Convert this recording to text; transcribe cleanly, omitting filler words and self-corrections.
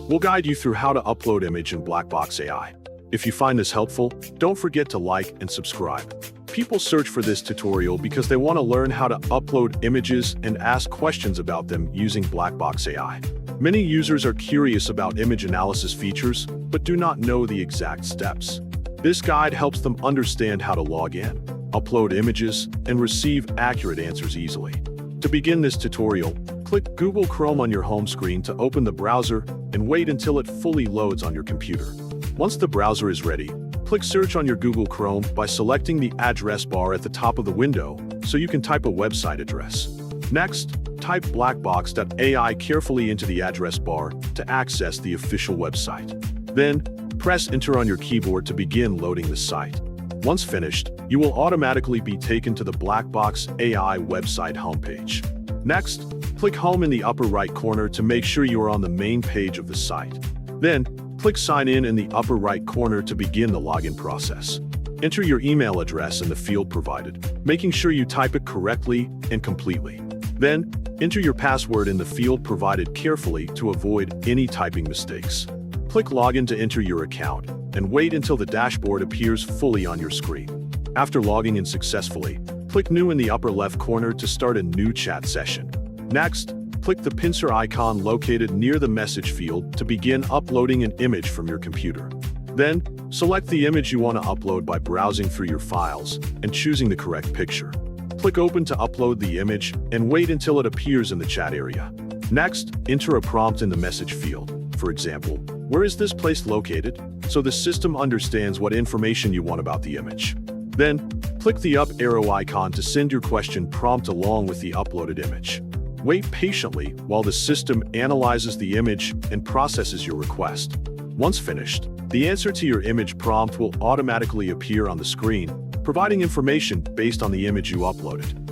We'll guide you through how to upload image in Blackbox AI. If you find this helpful, don't forget to like and subscribe. People search for this tutorial because they want to learn how to upload images and ask questions about them using Blackbox AI. Many users are curious about image analysis features, but do not know the exact steps. This guide helps them understand how to log in, upload images, and receive accurate answers easily. To begin this tutorial, click Google Chrome on your home screen to open the browser and wait until it fully loads on your computer. Once the browser is ready, click Search on your Google Chrome by selecting the address bar at the top of the window so you can type a website address. Next, type Blackbox.ai carefully into the address bar to access the official website. Then, press Enter on your keyboard to begin loading the site. Once finished, you will automatically be taken to the Blackbox AI website homepage. Next, click Home in the upper right corner to make sure you are on the main page of the site. Then, click Sign in the upper right corner to begin the login process. Enter your email address in the field provided, making sure you type it correctly and completely. Then, enter your password in the field provided carefully to avoid any typing mistakes. Click Login to enter your account, and wait until the dashboard appears fully on your screen. After logging in successfully, click New in the upper left corner to start a new chat session. Next, click the pincer icon located near the message field to begin uploading an image from your computer. Then, select the image you want to upload by browsing through your files and choosing the correct picture. Click Open to upload the image and wait until it appears in the chat area. Next, enter a prompt in the message field. For example, where is this place located? So the system understands what information you want about the image. Then, click the up arrow icon to send your question prompt along with the uploaded image. Wait patiently while the system analyzes the image and processes your request. Once finished, the answer to your image prompt will automatically appear on the screen, providing information based on the image you uploaded.